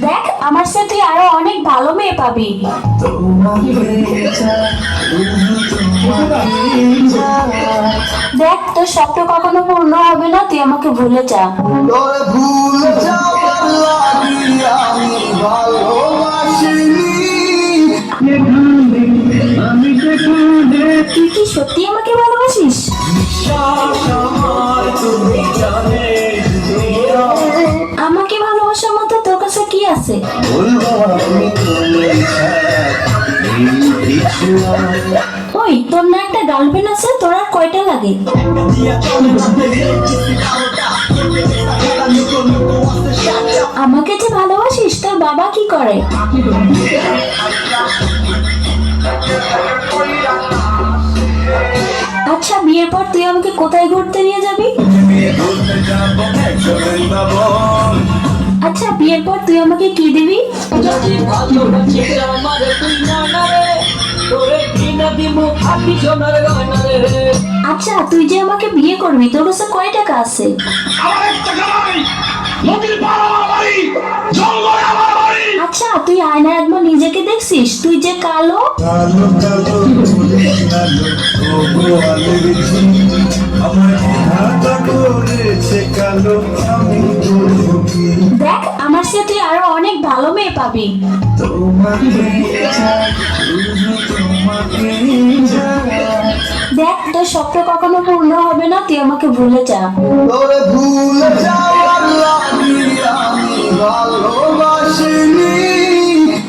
দেখ আমার সাথে আরো অনেক ভালো মেয়ে পাবি। দেখ তোর স্বপ্ন কখনো পূর্ণ হবে না, তুই আমাকে ভুলে যা। তুই কি সত্যি আমাকে ভালোবাসিস? আমাকে ভালোবাসার মতো তোর কাছে কি আছে? ওই তোর না একটা গার্লফ্রেন্ড আছে, তোর আর কয়টা লাগে? আমাকে যে ভালোবাসিস, তোর বাবা কি করে? আচ্ছা বিয়ের পর তুই আমাকে কোথায় ঘুরতে নিয়ে যাবি? আচ্ছা বিয়ের পর তুই আমাকে কি দিবি? আচ্ছা তুই যে আমাকে বিয়ে করবি, তোর কাছে কয় টাকা আছে? আচ্ছা তুই আয়নায় একবার নিজেকে দেখছিস? তুই যে কালো। দেখ আমার সাথে তুই আরো অনেক ভালো মেয়ে পাবি। দেখ তোর স্বপ্ন কখনো পূর্ণ হবে না, তুই আমাকে ভুলে যা।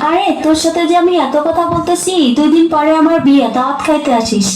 আরে তোর সাথে যে আমি এত কথা বলতেছি, 2 দিন পরে আমার বিয়ে, দাওয়াত খাইতে আসিস।